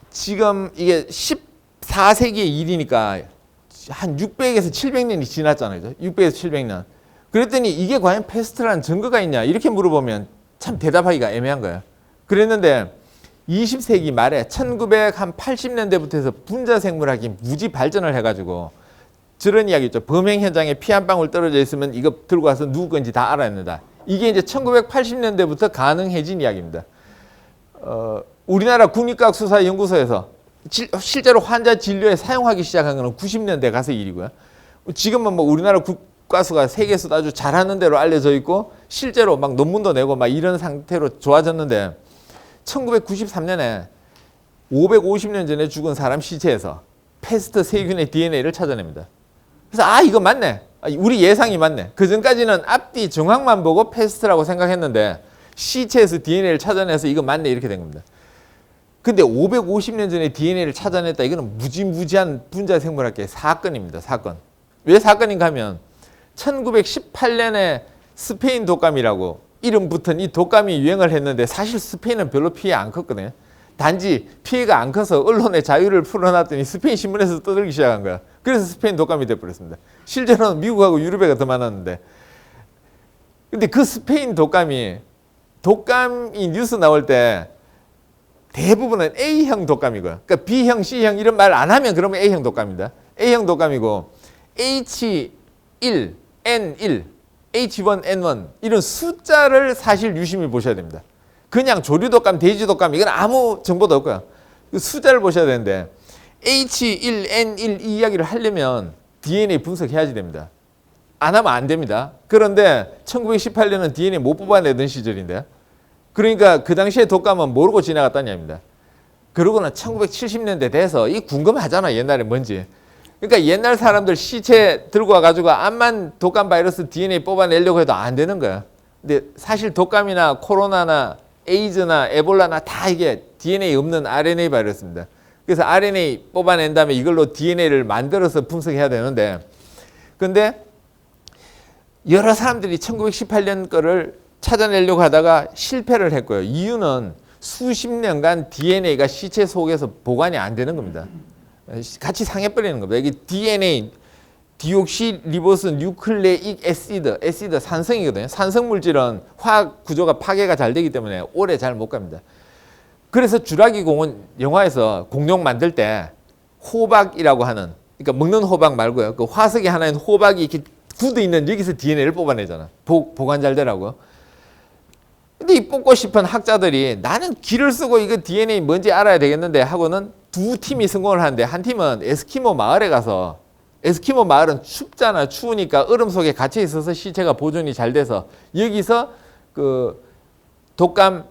지금 이게 14세기의 일이니까 한 600에서 700년이 지났잖아요. 600에서 700년. 그랬더니 이게 과연 패스트라는 증거가 있냐 이렇게 물어보면 참 대답하기가 애매한 거예요. 그랬는데 20세기 말에 1980년대부터 해서 분자생물학이 무지 발전을 해가지고 저런 이야기 있죠. 범행 현장에 피 한 방울 떨어져 있으면 이거 들고 와서 누구 건지 다 알아낸다. 이게 이제 1980년대부터 가능해진 이야기입니다. 우리나라 국립과학수사연구소에서 실제로 환자 진료에 사용하기 시작한 건 90년대 가서 일이고요. 지금은 뭐 우리나라 국가수가 세계에서도 아주 잘하는 대로 알려져 있고 실제로 막 논문도 내고 막 이런 상태로 좋아졌는데 1993년에 550년 전에 죽은 사람 시체에서 패스트 세균의 DNA를 찾아냅니다. 그래서 이거 맞네. 우리 예상이 맞네. 그 전까지는 앞뒤 정황만 보고 패스트라고 생각했는데 시체에서 DNA를 찾아내서 이거 맞네 이렇게 된 겁니다. 근데 550년 전에 DNA를 찾아냈다. 이거는 무지무지한 분자생물학계의 사건입니다. 사건. 왜 사건인가 하면 1918년에 스페인 독감이라고 이름 붙은 이 독감이 유행을 했는데 사실 스페인은 별로 피해 안 컸거든요. 단지 피해가 안 커서 언론의 자유를 풀어놨더니 스페인 신문에서 떠들기 시작한 거야. 그래서 스페인 독감이 돼버렸습니다. 실제로는 미국하고 유럽에가 더 많았는데. 근데 그 스페인 독감이 뉴스 나올 때 대부분은 A형 독감이고요. 그러니까 B형, C형 이런 말 안 하면 그러면 A형 독감입니다. A형 독감이고 H1N1, H1N1 이런 숫자를 사실 유심히 보셔야 됩니다. 그냥 조류독감, 돼지독감 이건 아무 정보도 없고요. 그 숫자를 보셔야 되는데 H1N1 이 이야기를 하려면 DNA 분석해야지 됩니다. 안 하면 안 됩니다. 그런데 1918년은 DNA 못 뽑아내던 시절인데 그러니까 그 당시에 독감은 모르고 지나갔다는 얘기입니다. 그러고는 1970년대 돼서 이 궁금하잖아 옛날에 뭔지. 그러니까 옛날 사람들 시체 들고 와가지고 암만 독감 바이러스 DNA 뽑아내려고 해도 안 되는 거야. 근데 사실 독감이나 코로나나 에이즈나 에볼라나 다 이게 DNA 없는 RNA 바이러스입니다. 그래서 RNA 뽑아낸 다음에 이걸로 DNA를 만들어서 분석해야 되는데 근데 여러 사람들이 1918년 거를 찾아내려고 하다가 실패를 했고요. 이유는 수십 년간 DNA가 시체 속에서 보관이 안 되는 겁니다. 같이 상해버리는 겁니다. 이게 DNA, 디옥시리보스 뉴클레익 애시드 산성이거든요. 산성 물질은 화학 구조가 파괴가 잘 되기 때문에 오래 잘 못 갑니다. 그래서 주라기 공원 영화에서 공룡 만들 때 호박이라고 하는, 그러니까 먹는 호박 말고요. 그 화석이 하나인 호박이 이렇게 굳어 있는 여기서 DNA를 뽑아내잖아. 보관 잘 되라고. 근데 이 뽑고 싶은 학자들이 나는 기를 쓰고 이거 DNA 뭔지 알아야 되겠는데 하고는 두 팀이 성공을 하는데 한 팀은 에스키모 마을에 가서 에스키모 마을은 춥잖아. 추우니까 얼음 속에 갇혀 있어서 시체가 보존이 잘 돼서 여기서 그 독감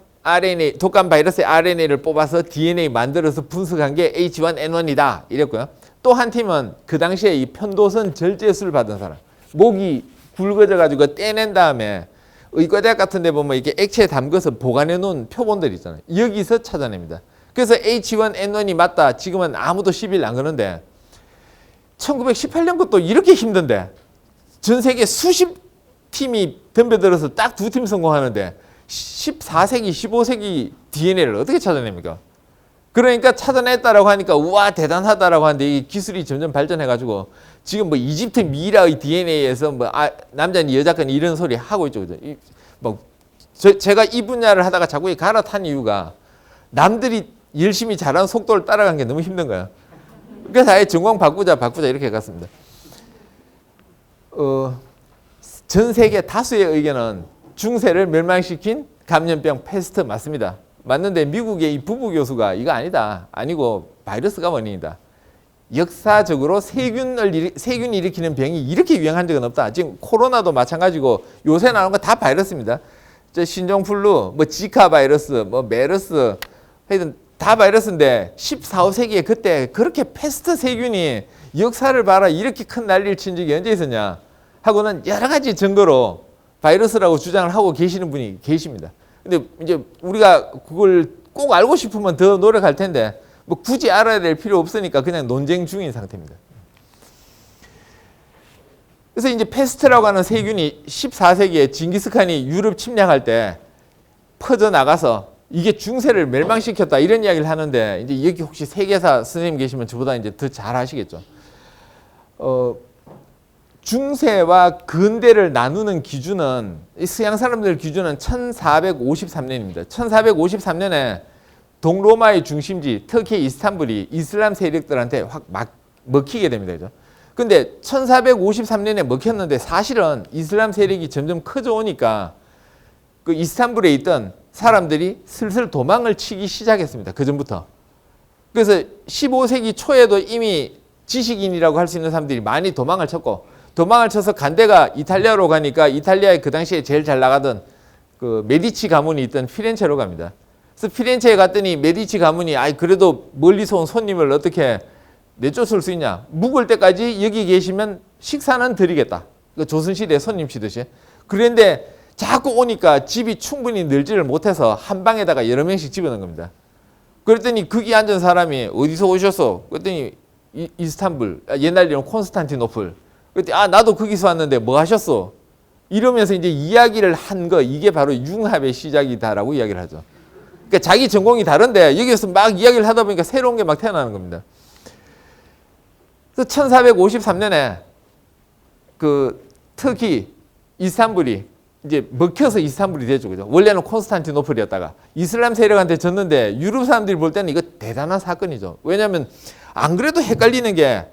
바이러스의 RNA를 뽑아서 DNA 만들어서 분석한 게 H1N1이다. 이랬고요. 또 한 팀은 그 당시에 이 편도선 절제술 받은 사람. 목이 굵어져 가지고 떼낸 다음에 의과대학 같은 데 보면 이렇게 액체에 담궈서 보관해 놓은 표본들 있잖아요. 여기서 찾아냅니다. 그래서 H1N1이 맞다. 지금은 아무도 시비를 안 거는데 1918년 것도 이렇게 힘든데 전 세계 수십 팀이 덤벼들어서 딱 두 팀 성공하는데 14세기, 15세기 DNA를 어떻게 찾아냅니까? 그러니까 찾아냈다라고 하니까 우와 대단하다라고 하는데 이 기술이 점점 발전해가지고 지금 뭐 이집트 미라의 DNA에서 뭐 남자니 여자건 이런 소리 하고 있죠. 뭐 제가 이 분야를 하다가 자꾸 갈아탄 이유가 남들이 열심히 잘하는 속도를 따라가는 게 너무 힘든 거야. 그래서 아예 전공 바꾸자 이렇게 갔습니다. 전 세계 다수의 의견은 중세를 멸망시킨 감염병 패스트 맞습니다. 맞는데 미국의 이 부부 교수가 이거 아니다. 아니고 바이러스가 원인이다. 역사적으로 세균이 일으키는 병이 이렇게 유행한 적은 없다. 지금 코로나도 마찬가지고 요새 나오는 거 다 바이러스입니다. 신종플루, 뭐 지카 바이러스, 뭐 메르스, 하여튼 다 바이러스인데 14, 15세기에 그때 그렇게 패스트 세균이 역사를 봐라 이렇게 큰 난리를 친 적이 언제 있었냐 하고는 여러 가지 증거로 바이러스라고 주장을 하고 계시는 분이 계십니다. 근데 이제 우리가 그걸 꼭 알고 싶으면 더 노력할 텐데 뭐 굳이 알아야 될 필요 없으니까 그냥 논쟁 중인 상태입니다. 그래서 이제 패스트라고 하는 세균이 14세기에 징기스칸이 유럽 침략할 때 퍼져나가서 이게 중세를 멸망시켰다 이런 이야기를 하는데 이제 여기 혹시 세계사 선생님 계시면 저보다 이제 더 잘 아시겠죠. 중세와 근대를 나누는 기준은 서양 사람들 기준은 1453년입니다. 1453년에 동로마의 중심지 터키 이스탄불이 이슬람 세력들한테 확 막 먹히게 됩니다. 그죠? 근데 1453년에 먹혔는데 사실은 이슬람 세력이 점점 커져 오니까 그 이스탄불에 있던 사람들이 슬슬 도망을 치기 시작했습니다. 그 전부터. 그래서 15세기 초에도 이미 지식인이라고 할 수 있는 사람들이 많이 도망을 쳤고 도망을 쳐서 간대가 이탈리아로 가니까 이탈리아에 그 당시에 제일 잘 나가던 그 메디치 가문이 있던 피렌체로 갑니다. 그래서 피렌체에 갔더니 메디치 가문이 아이 그래도 멀리서 온 손님을 어떻게 내쫓을 수 있냐. 묵을 때까지 여기 계시면 식사는 드리겠다. 그 조선시대 손님 치듯이. 그런데 자꾸 오니까 집이 충분히 늘지를 못해서 한 방에다가 여러 명씩 집어넣은 겁니다. 그랬더니 거기 앉은 사람이 어디서 오셨어? 그랬더니 이스탄불, 옛날 이름 콘스탄티노플. 그랬더니 아 나도 거기서 왔는데 뭐 하셨어? 이러면서 이제 이야기를 한 거 이게 바로 융합의 시작이다라고 이야기를 하죠. 그러니까 자기 전공이 다른데 여기서 막 이야기를 하다 보니까 새로운 게 막 태어나는 겁니다. 그래서 1453년에 그 터키 이스탄불이 이제 먹혀서 이스탄불이 되죠. 그죠? 원래는 콘스탄티노플이었다가 이슬람 세력한테 졌는데 유럽 사람들이 볼 때는 이거 대단한 사건이죠. 왜냐하면 안 그래도 헷갈리는 게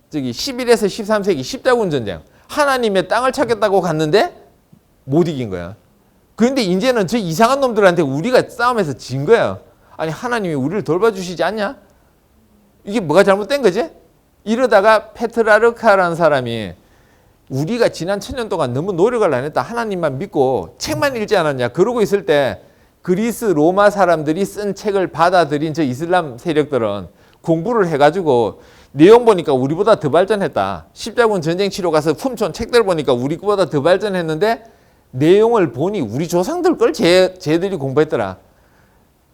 저기 11에서 13세기 십자군 전쟁 하나님의 땅을 찾겠다고 갔는데 못 이긴 거야. 그런데 이제는 저 이상한 놈들한테 우리가 싸움에서 진 거예요. 아니 하나님이 우리를 돌봐주시지 않냐? 이게 뭐가 잘못된 거지? 이러다가 페트라르카라는 사람이 우리가 지난 1000년 동안 너무 노력을 안 했다. 하나님만 믿고 책만 읽지 않았냐. 그러고 있을 때 그리스 로마 사람들이 쓴 책을 받아들인 저 이슬람 세력들은 공부를 해가지고 내용 보니까 우리보다 더 발전했다. 십자군 전쟁 치러 가서 훔쳐온 책들 보니까 우리보다 더 발전했는데 내용을 보니 우리 조상들 걸 쟤들이 공부했더라.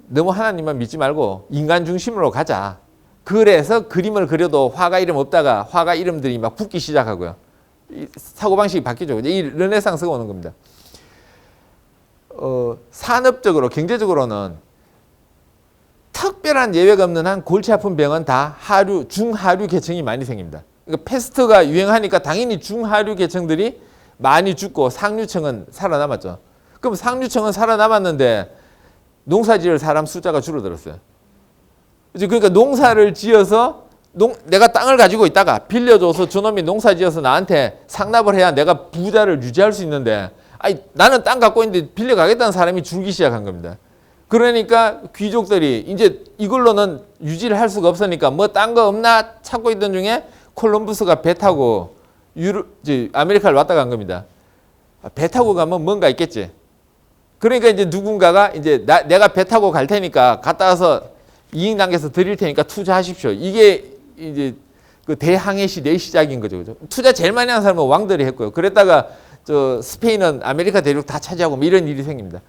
너무 하나님만 믿지 말고 인간 중심으로 가자. 그래서 그림을 그려도 화가 이름 없다가 화가 이름들이 막 붙기 시작하고요. 사고방식이 바뀌죠. 이 르네상스가 오는 겁니다. 산업적으로 경제적으로는 특별한 예외가 없는 한 골치 아픈 병은 다 하류, 중하류 계층이 많이 생깁니다. 그러니까 패스트가 유행하니까 당연히 중하류 계층들이 많이 죽고 상류층은 살아남았죠. 그럼 상류층은 살아남았는데 농사지을 사람 숫자가 줄어들었어요. 그러니까 농사를 지어서 내가 땅을 가지고 있다가 빌려줘서 저놈이 농사지어서 나한테 상납을 해야 내가 부자를 유지할 수 있는데 아니 나는 땅 갖고 있는데 빌려가겠다는 사람이 줄기 시작한 겁니다. 그러니까 귀족들이 이제 이걸로는 유지를 할 수가 없으니까 뭐 딴 거 없나 찾고 있던 중에 콜럼부스가 배 타고 아메리카를 왔다 간 겁니다. 배 타고 가면 뭔가 있겠지. 그러니까 이제 누군가가 이제 내가 배 타고 갈 테니까 갔다 와서 이익 남겨서 드릴 테니까 투자하십시오. 이게 이제 그 대항해 시대의 시작인 거죠. 그죠? 투자 제일 많이 한 사람은 왕들이 했고요. 그랬다가 저 스페인은 아메리카 대륙 다 차지하고 뭐 이런 일이 생깁니다.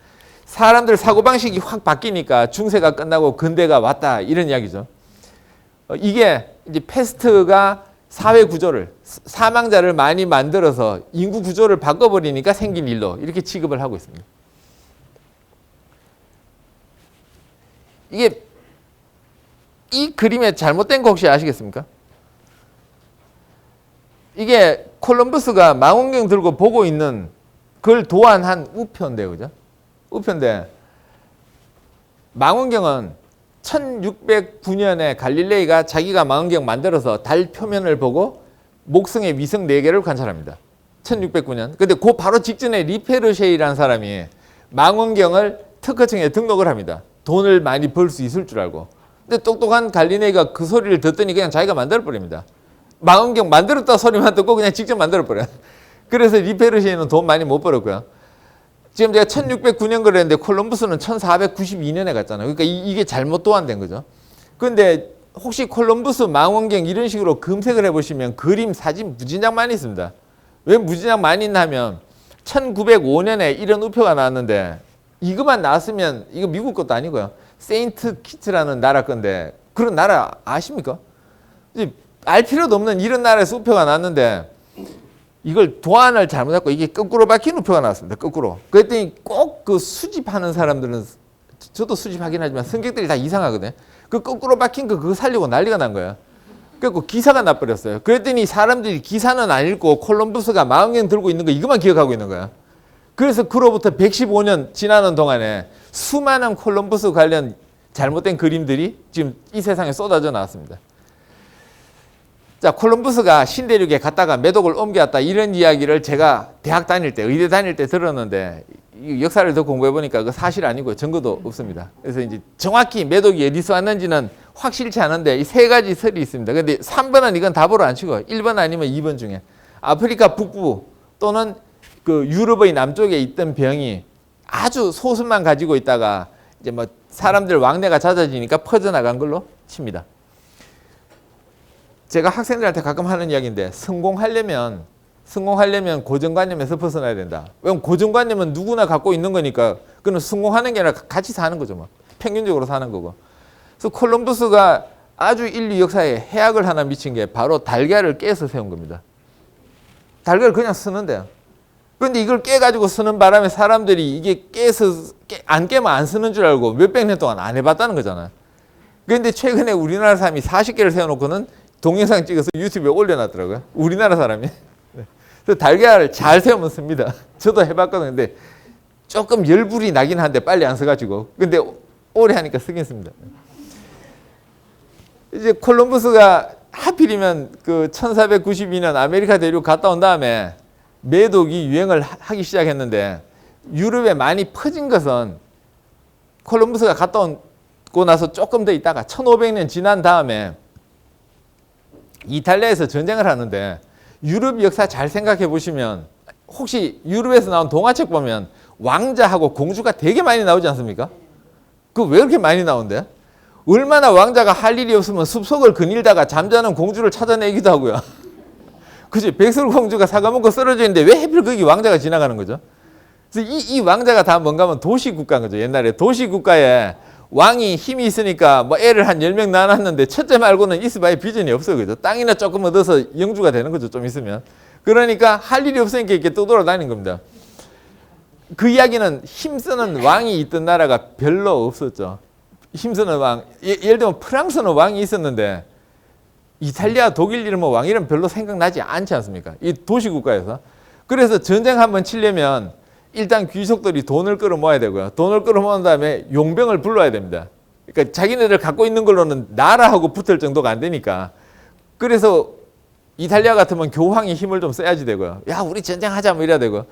사람들 사고방식이 확 바뀌니까 중세가 끝나고 근대가 왔다 이런 이야기죠. 이게 이제 패스트가 사회 구조를 사망자를 많이 만들어서 인구 구조를 바꿔버리니까 생긴 일로 이렇게 취급을 하고 있습니다. 이게 이 그림의 잘못된 거 혹시 아시겠습니까? 이게 콜럼버스가 망원경 들고 보고 있는 그걸 도안한 우표인데요. 그죠? 우표인데 망원경은 1609년에 갈릴레이가 자기가 망원경 만들어서 달 표면을 보고 목성의 위성 4개를 관찰합니다. 1609년. 근데 그 바로 직전에 리페르쉐이라는 사람이 망원경을 특허청에 등록을 합니다. 돈을 많이 벌 수 있을 줄 알고. 근데 똑똑한 갈릴레이가 그 소리를 듣더니 그냥 자기가 만들어버립니다. 망원경 만들었다 소리만 듣고 그냥 직접 만들어버려요. 그래서 리페르쉐이는 돈 많이 못 벌었고요. 지금 제가 1609년 그랬는데 콜럼버스는 1492년에 갔잖아요. 그러니까 이게 잘못 도안된 거죠. 그런데 혹시 콜럼버스 망원경 이런 식으로 검색을 해보시면 그림, 사진 무진장 많이 있습니다. 왜 무진장 많이 있나 하면 1905년에 이런 우표가 나왔는데 이것만 나왔으면 이거 미국 것도 아니고요. 세인트 키트라는 나라 건데 그런 나라 아십니까? 알 필요도 없는 이런 나라에서 우표가 나왔는데 이걸 도안을 잘못했고 이게 거꾸로 박힌 우표가 나왔습니다. 거꾸로. 그랬더니 꼭 그 수집하는 사람들은 저도 수집하긴 하지만 성격들이 다 이상하거든. 그 거꾸로 박힌 거 그거 살리고 난리가 난 거야. 그래갖고 기사가 나버렸어요. 그랬더니 사람들이 기사는 안 읽고 콜럼버스가 망원경 들고 있는 거 이것만 기억하고 있는 거야. 그래서 그로부터 115년 지나는 동안에 수많은 콜럼버스 관련 잘못된 그림들이 지금 이 세상에 쏟아져 나왔습니다. 자, 콜럼버스가 신대륙에 갔다가 매독을 옮겨왔다 이런 이야기를 제가 대학 다닐 때, 의대 다닐 때 들었는데 이 역사를 더 공부해 보니까 그 사실 아니고 증거도 없습니다. 그래서 이제 정확히 매독이 어디서 왔는지는 확실치 않은데 이 세 가지 설이 있습니다. 근데 3번은 이건 답으로 안 치고 1번 아니면 2번 중에 아프리카 북부 또는 그 유럽의 남쪽에 있던 병이 아주 소수만 가지고 있다가 이제 뭐 사람들 왕래가 잦아지니까 퍼져나간 걸로 칩니다. 제가 학생들한테 가끔 하는 이야기인데 성공하려면 고정관념에서 벗어나야 된다. 왜냐면 고정관념은 누구나 갖고 있는 거니까 그건 성공하는 게 아니라 같이 사는 거죠. 뭐. 평균적으로 사는 거고. 그래서 콜럼버스가 아주 인류 역사에 해악을 하나 미친 게 바로 달걀을 깨서 세운 겁니다. 달걀을 그냥 쓰는데요. 그런데 이걸 깨가지고 쓰는 바람에 사람들이 이게 안 깨면 안 쓰는 줄 알고 몇백 년 동안 안 해봤다는 거잖아요. 그런데 최근에 우리나라 사람이 40개를 세워놓고는 동영상 찍어서 유튜브에 올려놨더라고요. 우리나라 사람이. 그래서 달걀을 잘 세우면 씁니다. 저도 해봤거든요. 근데 조금 열불이 나긴 한데 빨리 안 써가지고. 근데 오래 하니까 쓰긴 씁니다. 이제 콜럼버스가 하필이면 그 1492년 아메리카 대륙 갔다 온 다음에 매독이 유행을 하기 시작했는데 유럽에 많이 퍼진 것은 콜럼버스가 갔다 오고 나서 조금 더 있다가 1500년 지난 다음에 이탈리아에서 전쟁을 하는데 유럽 역사 잘 생각해 보시면 혹시 유럽에서 나온 동화책 보면 왕자하고 공주가 되게 많이 나오지 않습니까? 그 왜 그렇게 많이 나온대? 얼마나 왕자가 할 일이 없으면 숲속을 거닐다가 잠자는 공주를 찾아내기도 하고요. 그치? 백설공주가 사과 먹고 쓰러져 있는데 왜 하필 거기 왕자가 지나가는 거죠? 그래서 이 왕자가 다 뭔가 하면 도시국가인 거죠. 옛날에 도시국가에 왕이 힘이 있으니까 뭐 애를 한 10명 낳았는데 첫째 말고는 있어봐야 비전이 없어요. 그죠? 땅이나 조금 얻어서 영주가 되는 거죠. 좀 있으면. 그러니까 할 일이 없으니까 이렇게 떠돌아다니는 겁니다. 그 이야기는 힘쓰는 왕이 있던 나라가 별로 없었죠. 힘쓰는 왕. 예를 들면 프랑스는 왕이 있었는데 이탈리아, 독일 이름 왕 이름 별로 생각나지 않지 않습니까? 이 도시국가에서. 그래서 전쟁 한번 치려면 일단 귀족들이 돈을 끌어모아야 되고요. 돈을 끌어모은 다음에 용병을 불러야 됩니다. 그러니까 자기네들 갖고 있는 걸로는 나라하고 붙을 정도가 안 되니까. 그래서 이탈리아 같으면 교황이 힘을 좀 써야지 되고요. 야, 우리 전쟁하자 뭐 이래야 되고.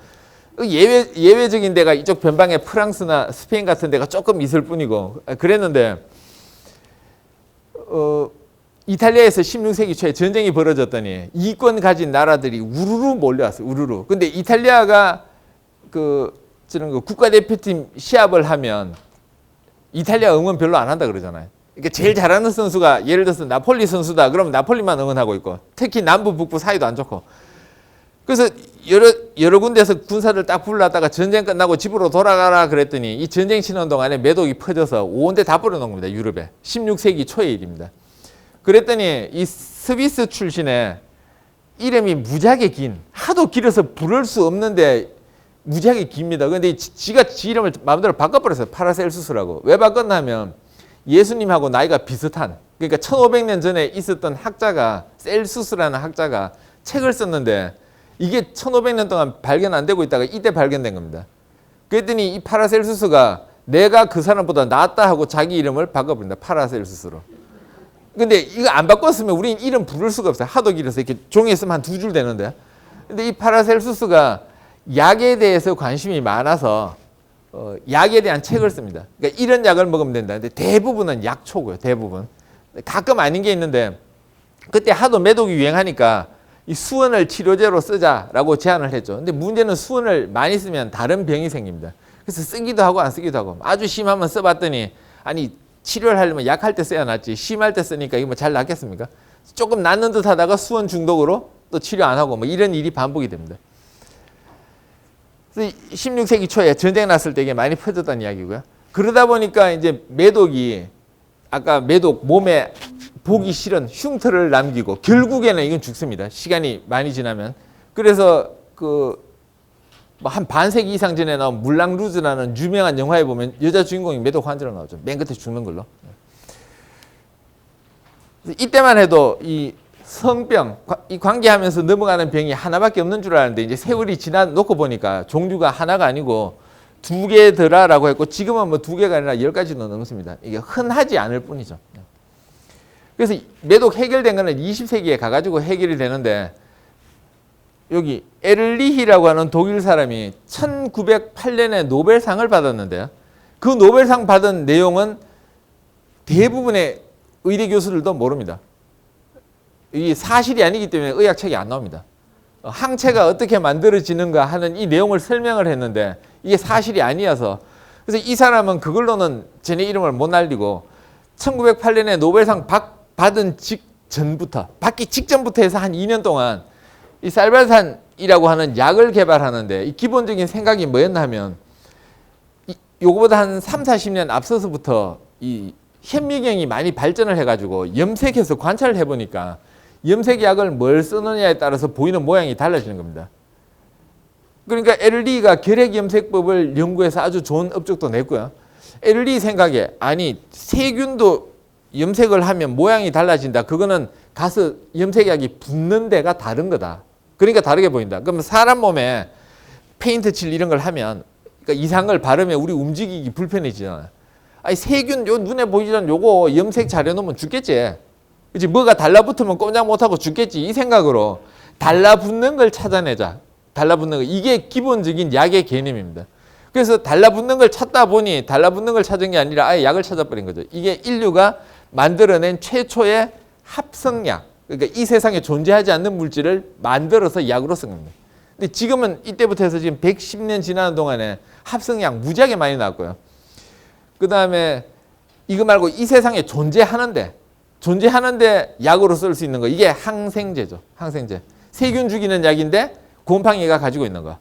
예외적인 데가 이쪽 변방에 프랑스나 스페인 같은 데가 조금 있을 뿐이고 그랬는데 이탈리아에서 16세기 초에 전쟁이 벌어졌더니 이권 가진 나라들이 우르르 몰려왔어요. 우르르. 근데 이탈리아가 저런 거 국가대표팀 시합을 하면 이탈리아 응원 별로 안 한다 그러잖아요. 그러니까 제일 잘하는 선수가 예를 들어서 나폴리 선수다. 그러면 나폴리만 응원하고 있고 특히 남부 북부 사이도 안 좋고. 그래서 여러 군데서 군사들 딱 불러다가 전쟁 끝나고 집으로 돌아가라 그랬더니 이 전쟁 치는 동안에 매독이 퍼져서 온 데 다 뿌려놓은 겁니다. 유럽에. 16세기 초의 일입니다. 그랬더니 이 스위스 출신의 이름이 무지하게 긴, 하도 길어서 부를 수 없는데 무지하게 깁니다. 그런데 지가 지 이름을 마음대로 바꿔버렸어요. 파라셀수스라고. 왜 바꿨냐면 예수님하고 나이가 비슷한, 그러니까 1500년 전에 있었던 학자가, 셀수스라는 학자가 책을 썼는데 이게 1500년 동안 발견 안 되고 있다가 이때 발견된 겁니다. 그랬더니 이 파라셀수스가 내가 그 사람보다 낫다 하고 자기 이름을 바꿔버린다. 파라셀수스로. 근데 이거 안 바꿨으면 우린 이름 부를 수가 없어요. 하도 길어서 이렇게 종이에 쓰면 한 2줄 되는데. 근데 이 파라셀수스가 약에 대해서 관심이 많아서 약에 대한 책을 씁니다. 그러니까 이런 약을 먹으면 된다. 근데 대부분은 약초고요. 대부분. 가끔 아닌 게 있는데 그때 하도 매독이 유행하니까 이 수은을 치료제로 쓰자라고 제안을 했죠. 근데 문제는 수은을 많이 쓰면 다른 병이 생깁니다. 그래서 쓰기도 하고 안 쓰기도 하고 아주 심하면 써봤더니 아니 치료를 하려면 약할 때 써야 낫지 심할 때 쓰니까 이거 뭐 잘 낫겠습니까? 조금 낫는 듯 하다가 수은 중독으로 또 치료 안 하고 뭐 이런 일이 반복이 됩니다. 그래서 16세기 초에 전쟁 났을 때 이게 많이 퍼졌다는 이야기고요. 그러다 보니까 이제 매독이 아까 매독 몸에 보기 싫은 흉터를 남기고 결국에는 이건 죽습니다. 시간이 많이 지나면. 그래서 그 뭐 한 반세기 이상 전에 나온 물랑 루즈라는 유명한 영화에 보면 여자 주인공이 매독 환자로 나오죠. 맨 끝에 죽는 걸로. 이때만 해도 이 성병, 이 관계하면서 넘어가는 병이 하나밖에 없는 줄 알았는데 이제 세월이 지나 놓고 보니까 종류가 하나가 아니고 2개더라라고 했고 지금은 뭐 2개가 아니라 10가지도 넘습니다. 이게 흔하지 않을 뿐이죠. 그래서 매독 해결된 거는 20세기에 가가지고 해결이 되는데 여기 에를리히라고 하는 독일 사람이 1908년에 노벨상을 받았는데요. 그 노벨상 받은 내용은 대부분의 의대 교수들도 모릅니다. 이 사실이 아니기 때문에 의학책이 안 나옵니다. 항체가 어떻게 만들어지는가 하는 이 내용을 설명을 했는데 이게 사실이 아니어서 그래서 이 사람은 그걸로는 쟤네 이름을 못 날리고 1908년에 노벨상 받은 직전부터 받기 직전부터 해서 한 2년 동안 이 쌀발산이라고 하는 약을 개발하는데 이 기본적인 생각이 뭐였나 하면 요거보다 한 3, 40년 앞서서부터 이 현미경이 많이 발전을 해가지고 염색해서 관찰을 해보니까 염색약을 뭘 쓰느냐에 따라서 보이는 모양이 달라지는 겁니다. 그러니까 에를리히가 결핵염색법을 연구해서 아주 좋은 업적도 냈고요. 에를리히 생각에 아니 세균도 염색을 하면 모양이 달라진다. 그거는 가서 염색약이 붙는 데가 다른 거다. 그러니까 다르게 보인다. 그러면 사람 몸에 페인트 칠 이런 걸 하면 그러니까 이상을 바르면 우리 움직이기 불편해지잖아. 아니 세균 요 눈에 보이지 않는 요거 염색 잘해놓으면 죽겠지. 그치? 뭐가 달라붙으면 꼼짝 못하고 죽겠지. 이 생각으로 달라붙는 걸 찾아내자. 달라붙는 거. 이게 기본적인 약의 개념입니다. 그래서 달라붙는 걸 찾다 보니 달라붙는 걸 찾은 게 아니라 아예 약을 찾아버린 거죠. 이게 인류가 만들어낸 최초의 합성약. 그러니까 이 세상에 존재하지 않는 물질을 만들어서 약으로 쓴 겁니다. 근데 지금은 이때부터 해서 지금 110년 지나는 동안에 합성약 무지하게 많이 나왔고요. 그 다음에 이거 말고 이 세상에 존재하는데 약으로 쓸 수 있는 거. 이게 항생제죠. 항생제. 세균 죽이는 약인데 곰팡이가 가지고 있는 거.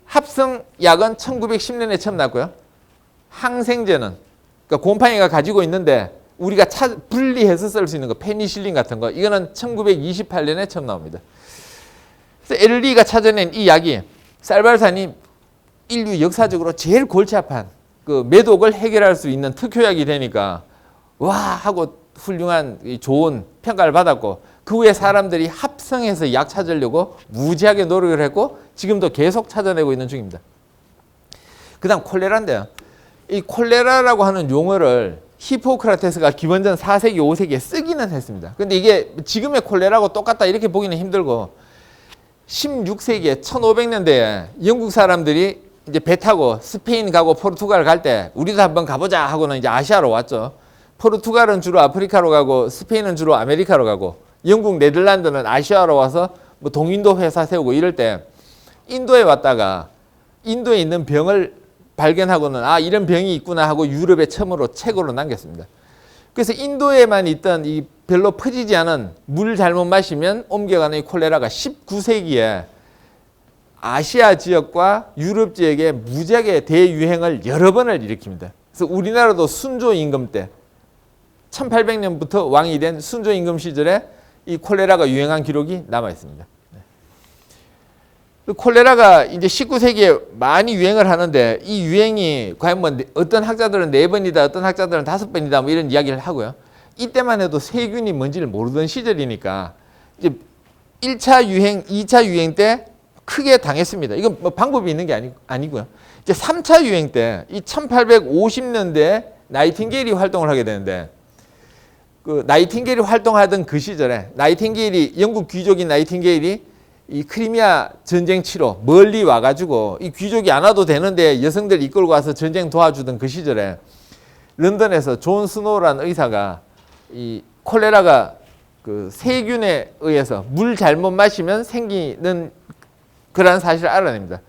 합성약은 1910년에 처음 나왔고요. 항생제는 그러니까 곰팡이가 가지고 있는데 우리가 분리해서 쓸 수 있는 거. 페니실린 같은 거. 이거는 1928년에 처음 나옵니다. 그래서 에를리히가 찾아낸 이 약이 쌀발산이 인류 역사적으로 제일 골치 아픈 그 매독을 해결할 수 있는 특효약이 되니까 와 하고 훌륭한 좋은 평가를 받았고 그 후에 사람들이 합성해서 약 찾으려고 무지하게 노력을 했고 지금도 계속 찾아내고 있는 중입니다. 그 다음 콜레라인데요. 이 콜레라라고 하는 용어를 히포크라테스가 기원전 4세기, 5세기에 쓰기는 했습니다. 근데 이게 지금의 콜레라하고 똑같다 이렇게 보기는 힘들고 16세기에 1500년대에 영국 사람들이 이제 배 타고 스페인 가고 포르투갈 갈 때 우리도 한번 가보자 하고는 이제 아시아로 왔죠. 포르투갈은 주로 아프리카로 가고 스페인은 주로 아메리카로 가고 영국, 네덜란드는 아시아로 와서 뭐 동인도 회사 세우고 이럴 때 인도에 왔다가 인도에 있는 병을 발견하고는 아 이런 병이 있구나 하고 유럽에 처음으로 책으로 남겼습니다. 그래서 인도에만 있던 이 별로 퍼지지 않은 물 잘못 마시면 옮겨가는 이 콜레라가 19세기에 아시아 지역과 유럽 지역에 무지하게 대유행을 여러 번을 일으킵니다. 그래서 우리나라도 순조 임금 때 1800년부터 왕이 된 순조 임금 시절에 이 콜레라가 유행한 기록이 남아 있습니다. 콜레라가 이제 19세기에 많이 유행을 하는데 이 유행이 과연 뭐 어떤 학자들은 4번이다, 어떤 학자들은 5번이다 뭐 이런 이야기를 하고요. 이때만 해도 세균이 뭔지를 모르던 시절이니까 이제 1차 유행, 2차 유행 때 크게 당했습니다. 이건 뭐 방법이 있는 게 아니고요. 이제 3차 유행 때 이 1850년대에 나이팅게일이 활동을 하게 되는데 그 나이팅게일이 활동하던 그 시절에 나이팅게일이 영국 귀족인 나이팅게일이 이 크리미아 전쟁 치러 멀리 와가지고 이 귀족이 안 와도 되는데 여성들 이끌고 와서 전쟁 도와주던 그 시절에 런던에서 존 스노우라는 의사가 이 콜레라가 그 세균에 의해서 물 잘못 마시면 생기는 그런 사실을 알아냅니다.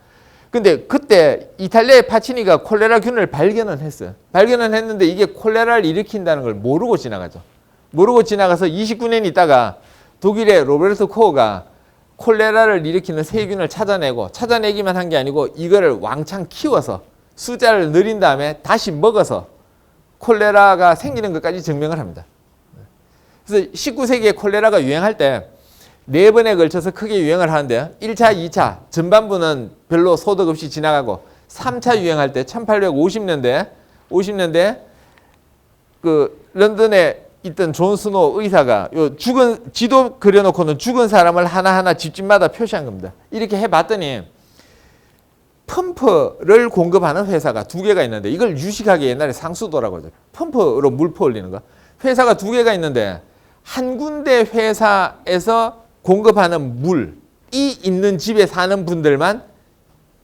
근데 그때 이탈리아의 파치니가 콜레라균을 발견은 했어요. 발견은 했는데 이게 콜레라를 일으킨다는 걸 모르고 지나가죠. 모르고 지나가서 29년 있다가 독일의 로베르토 코어가 콜레라를 일으키는 세균을 찾아내기만 한 게 아니고 이거를 왕창 키워서 숫자를 늘린 다음에 다시 먹어서 콜레라가 생기는 것까지 증명을 합니다. 그래서 19세기에 콜레라가 유행할 때 4번에 걸쳐서 크게 유행을 하는데요. 1차, 2차 전반부는 별로 소득 없이 지나가고 3차 유행할 때 1850년대 그 런던에 있던 존 스노우 의사가 요 죽은 지도 그려놓고는 죽은 사람을 하나하나 집집마다 표시한 겁니다. 이렇게 해봤더니 펌프를 공급하는 회사가 2개가 있는데 이걸 유식하게 옛날에 상수도라고 하죠. 펌프로 물 퍼올리는 거. 회사가 2개가 있는데 한 군데 회사에서 공급하는 물이 있는 집에 사는 분들만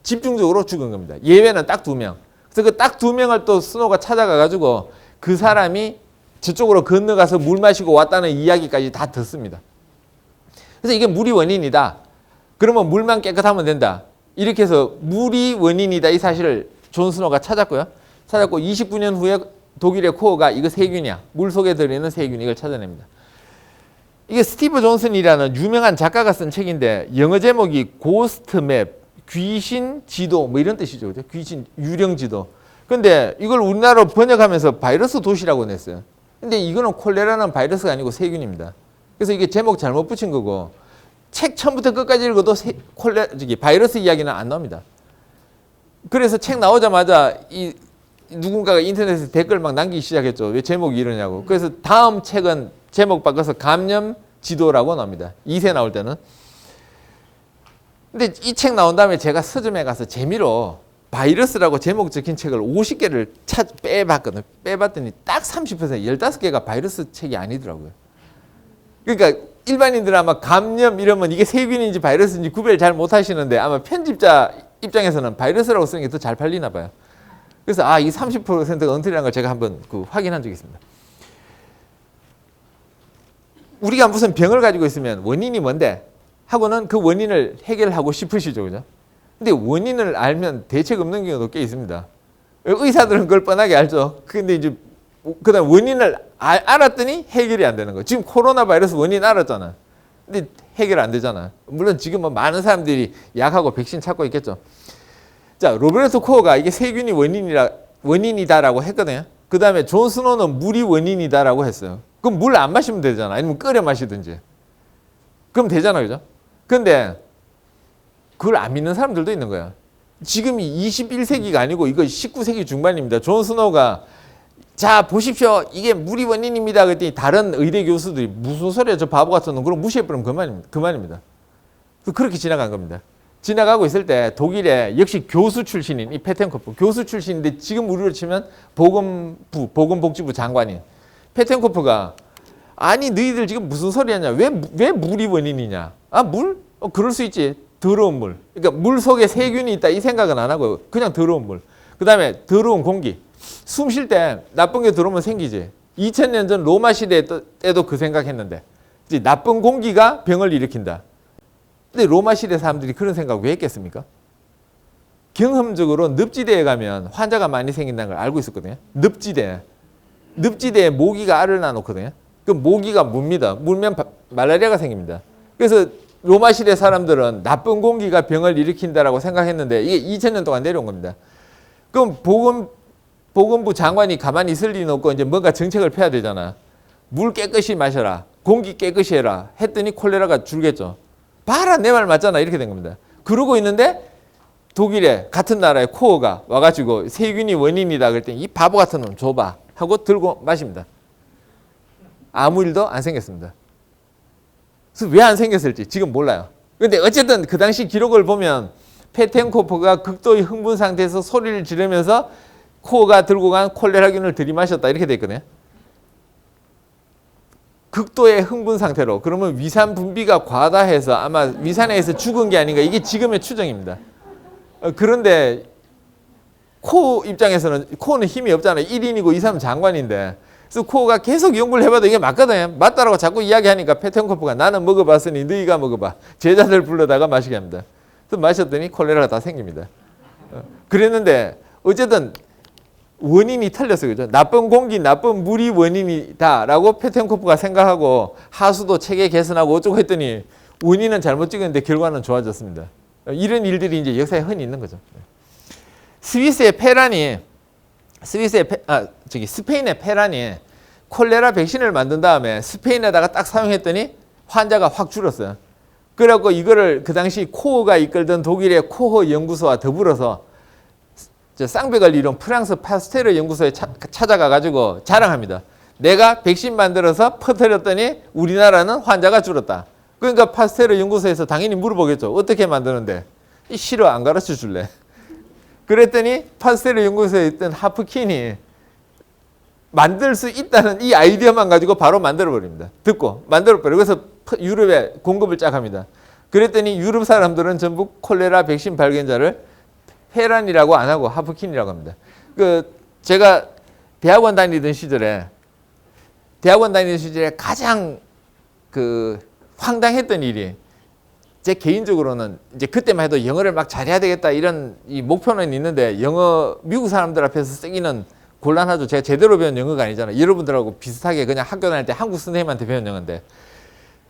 집중적으로 죽은 겁니다. 예외는 딱 2명. 그래서 그 딱 2명을 또 스노우가 찾아가가지고 그 사람이 저쪽으로 건너가서 물 마시고 왔다는 이야기까지 다 듣습니다. 그래서 이게 물이 원인이다. 그러면 물만 깨끗하면 된다. 이렇게 해서 물이 원인이다. 이 사실을 존 스노우가 찾았고요. 찾았고 29년 후에 독일의 코어가 이거 세균이야. 물 속에 들어있는 세균 이걸 찾아냅니다. 이게 스티브 존슨이라는 유명한 작가가 쓴 책인데 영어 제목이 고스트 맵, 귀신 지도 뭐 이런 뜻이죠. 그죠? 귀신 유령 지도. 근데 이걸 우리나라로 번역하면서 바이러스 도시라고 냈어요. 근데 이거는 콜레라는 바이러스가 아니고 세균입니다. 그래서 이게 제목 잘못 붙인 거고 책 처음부터 끝까지 읽어도 바이러스 이야기는 안 나옵니다. 그래서 책 나오자마자 이 누군가가 인터넷에 댓글 막 남기기 시작했죠. 왜 제목이 이러냐고. 그래서 다음 책은 제목 바꿔서 감염 지도라고 나옵니다. 2세 나올 때는. 근데 이 책 나온 다음에 제가 서점에 가서 재미로 바이러스라고 제목 적힌 책을 50개를 빼봤거든요. 빼봤더니 딱 30%, 15개가 바이러스 책이 아니더라고요. 그러니까 일반인들 아마 감염 이러면 이게 세균인지 바이러스인지 구별 잘 못하시는데 아마 편집자 입장에서는 바이러스라고 쓰는 게 더 잘 팔리나 봐요. 그래서 이 30%가 엉터리라는 걸 제가 한번 확인한 적이 있습니다. 우리가 무슨 병을 가지고 있으면 원인이 뭔데? 하고는 그 원인을 해결하고 싶으시죠. 그죠? 근데 원인을 알면 대책 없는 경우도 꽤 있습니다. 의사들은 그걸 뻔하게 알죠. 근데 이제 그다음 원인을 알았더니 해결이 안 되는 거예요. 지금 코로나 바이러스 원인 알았잖아. 근데 해결 안 되잖아. 물론 지금 뭐 많은 사람들이 약하고 백신 찾고 있겠죠. 자, 로베르토 코어가 이게 세균이 원인이다라고 했거든요. 그 다음에 존 스노우는 물이 원인이다라고 했어요. 그럼 물 안 마시면 되잖아. 아니면 끓여 마시든지. 그럼 되잖아, 그죠? 근데 그걸 안 믿는 사람들도 있는 거야. 지금이 21세기가 아니고 이거 19세기 중반입니다. 존 스노우가 자 보십시오. 이게 물이 원인입니다. 그랬더니 다른 의대 교수들이 무슨 소리야 저 바보 같은 놈. 그럼 무시해버리면 그만입니다. 그렇게 지나간 겁니다. 지나가고 있을 때 독일에 역시 교수 출신인 이 페텐코프 교수 출신인데 지금 우리로 치면 보건복지부 장관인 페텐코프가 아니 너희들 지금 무슨 소리 하냐. 왜 물이 원인이냐. 물? 그럴 수 있지. 더러운 물. 그러니까 물 속에 세균이 있다 이 생각은 안 하고 그냥 더러운 물. 그 다음에 더러운 공기. 숨 쉴 때 나쁜 게 들어오면 생기지. 2000년 전 로마 시대 때도 그 생각했는데 이제 나쁜 공기가 병을 일으킨다. 근데 로마 시대 사람들이 그런 생각 왜 했겠습니까? 경험적으로 늪지대에 가면 환자가 많이 생긴다는 걸 알고 있었거든요. 늪지대에 모기가 알을 낳아놓거든요. 그 모기가 뭅니다. 물면 말라리아가 생깁니다. 그래서 로마 시대 사람들은 나쁜 공기가 병을 일으킨다라고 생각했는데 이게 2000년 동안 내려온 겁니다. 그럼 보건부 장관이 가만히 있을 리는 없고 이제 뭔가 정책을 펴야 되잖아. 물 깨끗이 마셔라. 공기 깨끗이 해라. 했더니 콜레라가 줄겠죠. 봐라 내 말 맞잖아. 이렇게 된 겁니다. 그러고 있는데 독일에 같은 나라의 코어가 와가지고 세균이 원인이다. 그랬더니 이 바보 같은 놈 줘봐. 하고 들고 마십니다. 아무 일도 안 생겼습니다. 그래서 왜 안 생겼을지 지금 몰라요. 근데 어쨌든 그 당시 기록을 보면 페텐코프가 극도의 흥분 상태에서 소리를 지르면서 코어가 들고 간 콜레라균을 들이마셨다 이렇게 돼 있거든요. 극도의 흥분 상태로. 그러면 위산 분비가 과다해서 아마 위산에서 죽은 게 아닌가. 이게 지금의 추정입니다. 그런데 코어 입장에서는 코어는 힘이 없잖아요. 1인이고 이 사람은 장관인데. 그래서 코어가 계속 연구를 해봐도 이게 맞거든요. 맞다라고 자꾸 이야기하니까 페텐코프가 나는 먹어봤으니 너희가 먹어봐. 제자들 불러다가 마시게 합니다. 그래서 마셨더니 콜레라가 다 생깁니다. 그랬는데 어쨌든 원인이 틀렸어요. 그죠? 나쁜 공기, 나쁜 물이 원인이다라고 페텐코프가 생각하고 하수도 체계 개선하고 어쩌고 했더니 원인은 잘못 찍었는데 결과는 좋아졌습니다. 이런 일들이 이제 역사에 흔히 있는 거죠. 스페인의 페란이 콜레라 백신을 만든 다음에 스페인에다가 딱 사용했더니 환자가 확 줄었어요. 그래갖고 이거를 그 당시 코어가 이끌던 독일의 코어 연구소와 더불어서 쌍벽을 이룬 프랑스 파스테르 연구소에 찾아가가지고 자랑합니다. 내가 백신 만들어서 퍼뜨렸더니 우리나라는 환자가 줄었다. 그러니까 파스테르 연구소에서 당연히 물어보겠죠. 어떻게 만드는데? 싫어, 안 가르쳐 줄래? 그랬더니 파스테르 연구소에 있던 하프킨이 만들 수 있다는 이 아이디어만 가지고 바로 만들어버립니다. 듣고 만들어버려요. 그래서 유럽에 공급을 쫙 합니다. 그랬더니 유럽 사람들은 전부 콜레라 백신 발견자를 헤란이라고 안 하고 하프킨이라고 합니다. 제가 대학원 다니던 시절에 가장 황당했던 일이, 제 개인적으로는 이제 그때만 해도 영어를 막 잘해야 되겠다 이런 이 목표는 있는데, 영어 미국 사람들 앞에서 쓰기는 곤란하죠. 제가 제대로 배운 영어가 아니잖아요. 여러분들하고 비슷하게 그냥 학교 다닐 때 한국 선생님한테 배운 영어인데,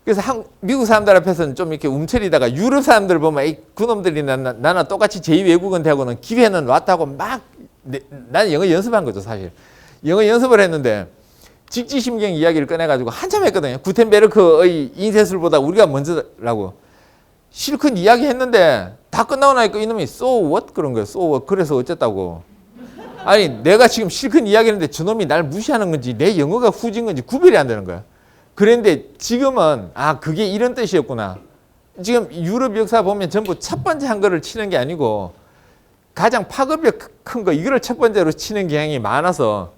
그래서 미국 사람들 앞에서는 좀 이렇게 움츠리다가 유럽 사람들 보면 그놈들이 나나 똑같이 제2외국어 대학원은 기회는 왔다고 막 나는 영어 연습한 거죠. 사실 영어 연습을 했는데 직지심경 이야기를 꺼내가지고 한참 했거든요. 구텐베르크의 인쇄술보다 우리가 먼저라고 실컷 이야기했는데 다 끝나고 나니까 이놈이 so what 그런 거예요. so what 그래서 어쨌다고. 아니 내가 지금 실컷 이야기했는데 저놈이 날 무시하는 건지 내 영어가 후진 건지 구별이 안 되는 거야. 그런데 지금은 그게 이런 뜻이었구나. 지금 유럽 역사 보면 전부 첫 번째 한글을 치는 게 아니고 가장 파급력 큰 거 이거를 첫 번째로 치는 경향이 많아서,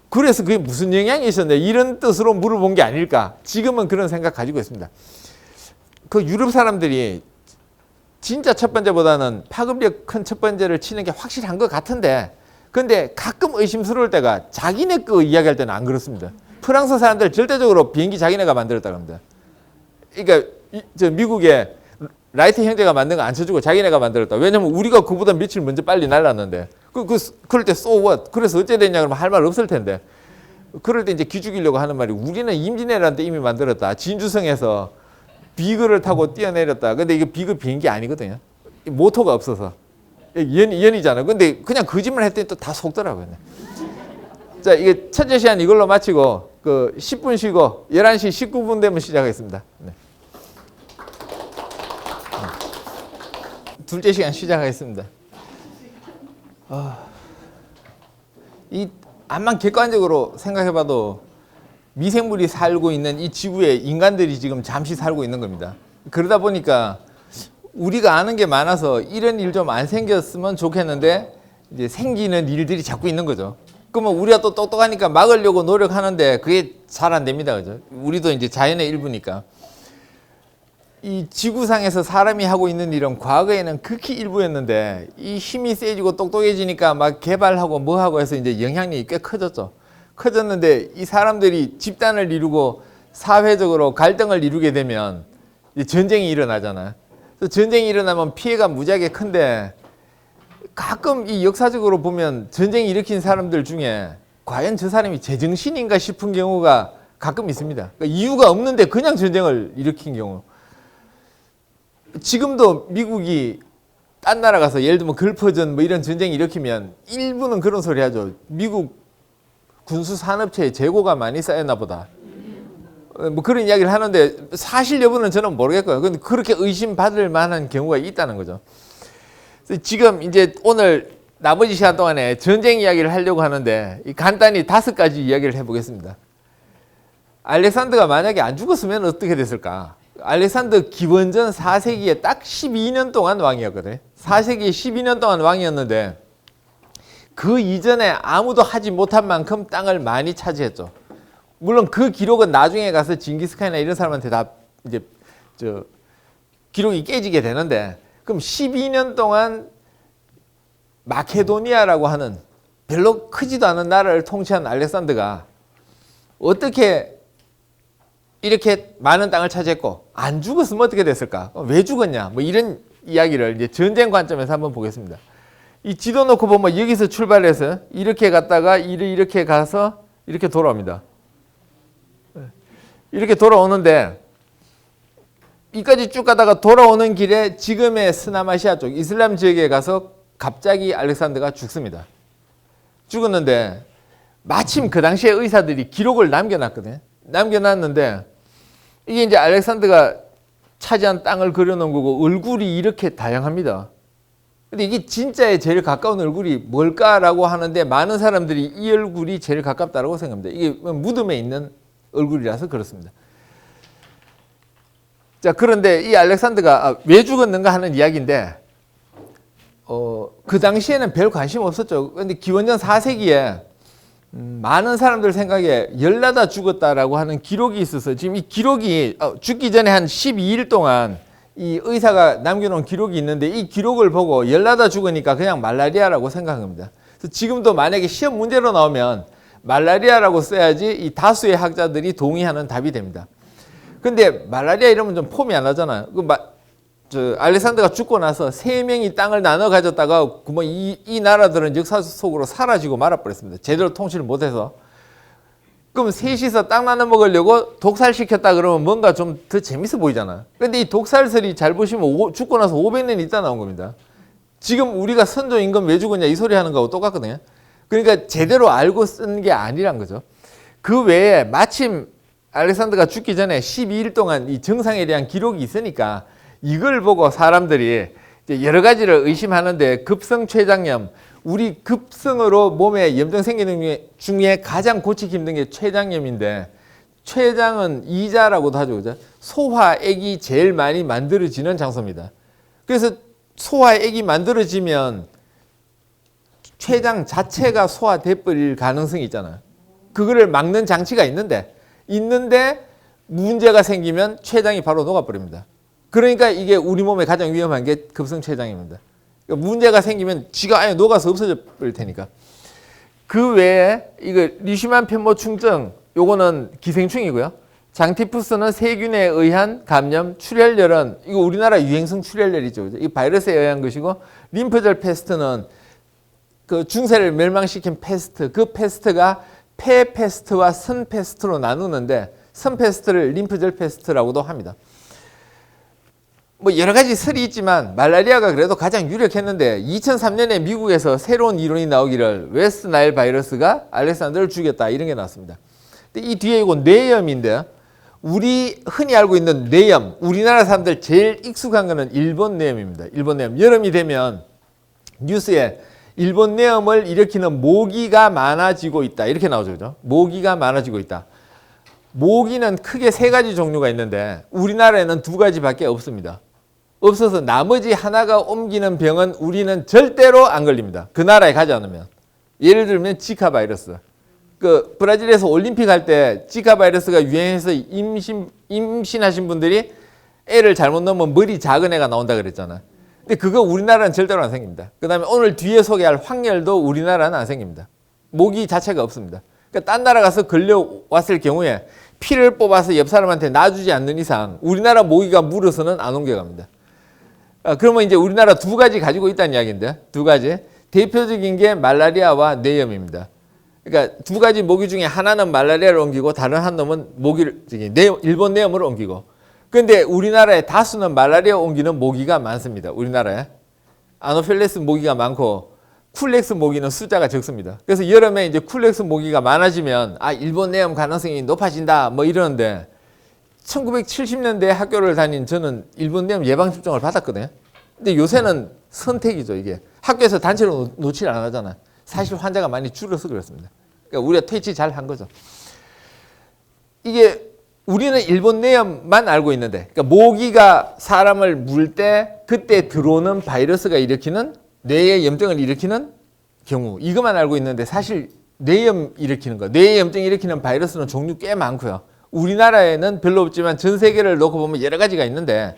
그래서 그게 무슨 영향이 있었는데 이런 뜻으로 물어본 게 아닐까. 지금은 그런 생각 가지고 있습니다. 그 유럽 사람들이 진짜 첫 번째보다는 파급력 큰 첫 번째를 치는 게 확실한 것 같은데, 근데 가끔 의심스러울 때가 자기네 거 이야기할 때는 안 그렇습니다. 프랑스 사람들 절대적으로 비행기 자기네가 만들었다고 합니다. 그러니까 미국에 라이트 형제가 만든 거 안 쳐주고 자기네가 만들었다. 왜냐면 우리가 그보다 며칠 먼저 빨리 날랐는데. 그럴 때 so what? 그래서 어째 됐냐 그러면 할 말 없을 텐데. 그럴 때 이제 기죽이려고 하는 말이, 우리는 임진왜란 때 이미 만들었다. 진주성에서 비그를 타고 뛰어내렸다. 근데 이게 비그 비행기 아니거든요. 모터가 없어서. 연이잖아요. 근데 그냥 거짓말 했더니 또 다 속더라고요. 자, 이게 첫째 시간 이걸로 마치고 10분 쉬고 11시 19분 되면 시작하겠습니다. 네. 둘째 시간 시작하겠습니다. 암만 객관적으로 생각해봐도 미생물이 살고 있는 이 지구에 인간들이 지금 잠시 살고 있는 겁니다. 그러다 보니까 우리가 아는 게 많아서 이런 일 좀 안 생겼으면 좋겠는데 이제 생기는 일들이 자꾸 있는 거죠. 그러면 우리가 또 똑똑하니까 막으려고 노력하는데 그게 잘 안 됩니다. 그죠? 우리도 이제 자연의 일부니까. 이 지구상에서 사람이 하고 있는 일은 과거에는 극히 일부였는데 이 힘이 세지고 똑똑해지니까 막 개발하고 뭐 하고 해서 이제 영향력이 꽤 커졌죠. 커졌는데 이 사람들이 집단을 이루고 사회적으로 갈등을 이루게 되면 이제 전쟁이 일어나잖아요. 그래서 전쟁이 일어나면 피해가 무지하게 큰데, 가끔 이 역사적으로 보면 전쟁 일으킨 사람들 중에 과연 저 사람이 제정신인가 싶은 경우가 가끔 있습니다. 그러니까 이유가 없는데 그냥 전쟁을 일으킨 경우. 지금도 미국이 딴 나라 가서 예를 들면 걸퍼전 뭐 이런 전쟁 일으키면 일부는 그런 소리 하죠. 미국 군수 산업체에 재고가 많이 쌓였나 보다. 뭐 그런 이야기를 하는데 사실 여부는 저는 모르겠고요. 근데 그렇게 의심받을 만한 경우가 있다는 거죠. 지금 이제 오늘 나머지 시간 동안에 전쟁 이야기를 하려고 하는데 간단히 5가지 이야기를 해보겠습니다. 알렉산더가 만약에 안 죽었으면 어떻게 됐을까? 알렉산더 기원전 4세기에 딱 12년 동안 왕이었거든요. 4세기에 12년 동안 왕이었는데 그 이전에 아무도 하지 못한 만큼 땅을 많이 차지했죠. 물론 그 기록은 나중에 가서 징기스칸이나 이런 사람한테 다 이제 기록이 깨지게 되는데, 그럼 12년 동안 마케도니아라고 하는 별로 크지도 않은 나라를 통치한 알렉산더가 어떻게 이렇게 많은 땅을 차지했고 안 죽었으면 어떻게 됐을까? 왜 죽었냐? 뭐 이런 이야기를 이제 전쟁 관점에서 한번 보겠습니다. 이 지도 놓고 보면 여기서 출발해서 이렇게 갔다가 이렇게 가서 이렇게 돌아옵니다. 이렇게 돌아오는데 이까지 쭉 가다가 돌아오는 길에 지금의 스나마시아 쪽 이슬람 지역에 가서 갑자기 알렉산더가 죽습니다. 죽었는데 마침 그 당시에 의사들이 기록을 남겨놨거든요. 남겨놨는데 이게 이제 알렉산더가 차지한 땅을 그려놓은 거고 얼굴이 이렇게 다양합니다. 근데 이게 진짜에 제일 가까운 얼굴이 뭘까라고 하는데 많은 사람들이 이 얼굴이 제일 가깝다고 생각합니다. 이게 무덤에 있는 얼굴이라서 그렇습니다. 자, 그런데 이 알렉산더가 왜 죽었는가 하는 이야기인데 그 당시에는 별 관심 없었죠. 그런데 기원전 4세기에 많은 사람들 생각에 열나다 죽었다라고 하는 기록이 있어서 지금 이 기록이 죽기 전에 한 12일 동안 이 의사가 남겨놓은 기록이 있는데 이 기록을 보고 열나다 죽으니까 그냥 말라리아라고 생각한 겁니다. 그래서 지금도 만약에 시험 문제로 나오면 말라리아라고 써야지 이 다수의 학자들이 동의하는 답이 됩니다. 근데 말라리아 이러면 좀 폼이 안 나잖아요. 알렉산더가 죽고 나서 3명이 땅을 나눠 가졌다가 이 나라들은 역사 속으로 사라지고 말아버렸습니다. 제대로 통치를 못해서. 그럼 셋이서 땅 나눠 먹으려고 독살시켰다 그러면 뭔가 좀 더 재밌어 보이잖아. 근데 이 독살설이 잘 보시면 죽고 나서 500년 있다 나온 겁니다. 지금 우리가 선조 임금 왜 죽었냐 이 소리 하는 거하고 똑같거든요. 그러니까 제대로 알고 쓴 게 아니란 거죠. 그 외에 마침 알렉산더가 죽기 전에 12일 동안 이 정상에 대한 기록이 있으니까 이걸 보고 사람들이 이제 여러 가지를 의심하는데 급성췌장염, 우리 급성으로 몸에 염증 생기는 중에 가장 고치기 힘든 게 췌장염인데 췌장은 이자라고도 하죠. 그죠? 소화액이 제일 많이 만들어지는 장소입니다. 그래서 소화액이 만들어지면 췌장 자체가 소화돼 버릴 가능성이 있잖아요. 그거를 막는 장치가 있는데 문제가 생기면 췌장이 바로 녹아버립니다. 그러니까 이게 우리 몸에 가장 위험한 게 급성췌장입니다. 그러니까 문제가 생기면 쥐가 아예 녹아서 없어져 버릴 테니까. 그 외에 이거 리슈만 편모충증 요거는 기생충이고요. 장티푸스는 세균에 의한 감염, 출혈열은 이거 우리나라 유행성 출혈열이죠. 이 바이러스에 의한 것이고 림프절 패스트는 그 중세를 멸망시킨 패스트, 그 패스트가 폐 패스트와 선 패스트로 나누는데 선 패스트를 림프절 패스트라고도 합니다. 뭐 여러 가지 설이 있지만 말라리아가 그래도 가장 유력했는데 2003년에 미국에서 새로운 이론이 나오기를 웨스트 나일 바이러스가 알렉산더를 죽였다 이런 게 나왔습니다. 근데 이 뒤에 이거 뇌염인데 우리 흔히 알고 있는 뇌염, 우리나라 사람들 제일 익숙한 거는 일본 뇌염입니다. 일본 뇌염. 여름이 되면 뉴스에 일본 뇌염을 일으키는 모기가 많아지고 있다 이렇게 나오죠. 그죠? 모기가 많아지고 있다. 모기는 크게 3가지 종류가 있는데 우리나라에는 2가지밖에 없습니다. 없어서 나머지 하나가 옮기는 병은 우리는 절대로 안 걸립니다. 그 나라에 가지 않으면. 예를 들면 지카 바이러스. 그 브라질에서 올림픽 할 때 지카 바이러스가 유행해서 임신하신 분들이 애를 잘못 넣으면 머리 작은 애가 나온다 그랬잖아. 근데 그거 우리나라는 절대로 안 생깁니다. 그 다음에 오늘 뒤에 소개할 황열도 우리나라는 안 생깁니다. 모기 자체가 없습니다. 그러니까 딴 나라 가서 걸려왔을 경우에 피를 뽑아서 옆 사람한테 놔주지 않는 이상 우리나라 모기가 물어서는 안 옮겨갑니다. 그러면 이제 우리나라 2가지 가지고 있다는 이야기인데 2가지. 대표적인 게 말라리아와 뇌염입니다. 그러니까 2가지 모기 중에 하나는 말라리아를 옮기고 다른 한 놈은 일본 뇌염을 옮기고. 그런데 우리나라의 다수는 말라리아 옮기는 모기가 많습니다. 우리나라에. 아노펠레스 모기가 많고 쿨렉스 모기는 숫자가 적습니다. 그래서 여름에 이제 쿨렉스 모기가 많아지면 일본 뇌염 가능성이 높아진다 뭐 이러는데 1970년대에 학교를 다닌 저는 일본 뇌염 예방접종을 받았거든요. 근데 요새는 선택이죠. 이게 학교에서 단체로 놓칠 안 하잖아요. 사실 환자가 많이 줄어서 그렇습니다. 그러니까 우리가 퇴치 잘 한 거죠. 이게 우리는 일본 뇌염만 알고 있는데 그러니까 모기가 사람을 물 때 그때 들어오는 바이러스가 일으키는 뇌의 염증을 일으키는 경우 이것만 알고 있는데 사실 뇌염 일으키는 거, 뇌의 염증 일으키는 바이러스는 종류 꽤 많고요. 우리나라에는 별로 없지만 전 세계를 놓고 보면 여러 가지가 있는데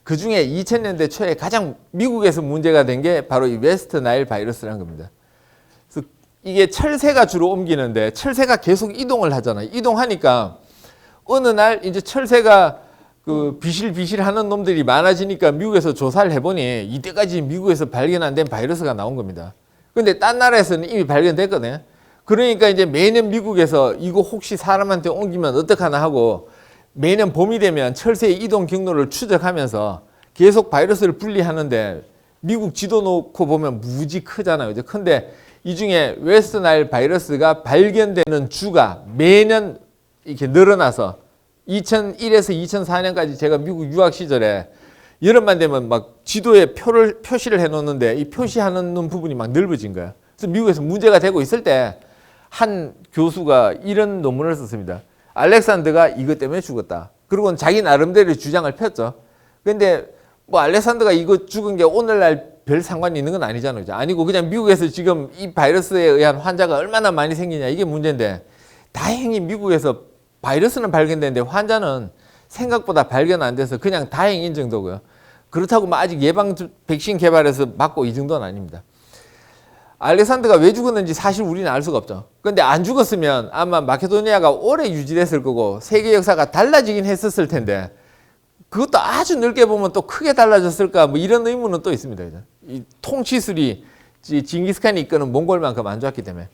그중에 2000년대 초에 가장 미국에서 문제가 된 게 바로 이 웨스트 나일 바이러스라는 겁니다. 그래서 이게 철새가 주로 옮기는데 철새가 계속 이동을 하잖아요. 이동하니까 어느 날 이제 철새가 그 비실비실 하는 놈들이 많아지니까 미국에서 조사를 해보니 이때까지 미국에서 발견 안 된 바이러스가 나온 겁니다. 근데 딴 나라에서는 이미 발견됐거든요. 그러니까 이제 매년 미국에서 이거 혹시 사람한테 옮기면 어떡하나 하고 매년 봄이 되면 철새의 이동 경로를 추적하면서 계속 바이러스를 분리하는데 미국 지도 놓고 보면 무지 크잖아요. 이제 큰데 이 중에 웨스트 나일 바이러스가 발견되는 주가 매년 이렇게 늘어나서 2001에서 2004년까지 제가 미국 유학 시절에 여름만 되면 막 지도에 표시를 해놓는데 이 표시하는 부분이 막 넓어진 거야. 그래서 미국에서 문제가 되고 있을 때 한 교수가 이런 논문을 썼습니다. 알렉산더가 이것 때문에 죽었다. 그리고는 자기 나름대로 주장을 폈죠. 근데 뭐 알렉산더가 이거 죽은 게 오늘날 별 상관이 있는 건 아니잖아요. 아니고 그냥 미국에서 지금 이 바이러스에 의한 환자가 얼마나 많이 생기냐 이게 문제인데 다행히 미국에서 바이러스는 발견됐는데 환자는 생각보다 발견 안 돼서 그냥 다행인 정도고요. 그렇다고 뭐 아직 예방 백신 개발해서 맞고 이 정도는 아닙니다. 알렉산더가 왜 죽었는지 사실 우리는 알 수가 없죠. 그런데 안 죽었으면 아마 마케도니아가 오래 유지됐을 거고 세계 역사가 달라지긴 했었을 텐데 그것도 아주 넓게 보면 또 크게 달라졌을까 뭐 이런 의문은 또 있습니다. 이 통치술이 징기스칸이 이끄는 몽골만큼 안 좋았기 때문에.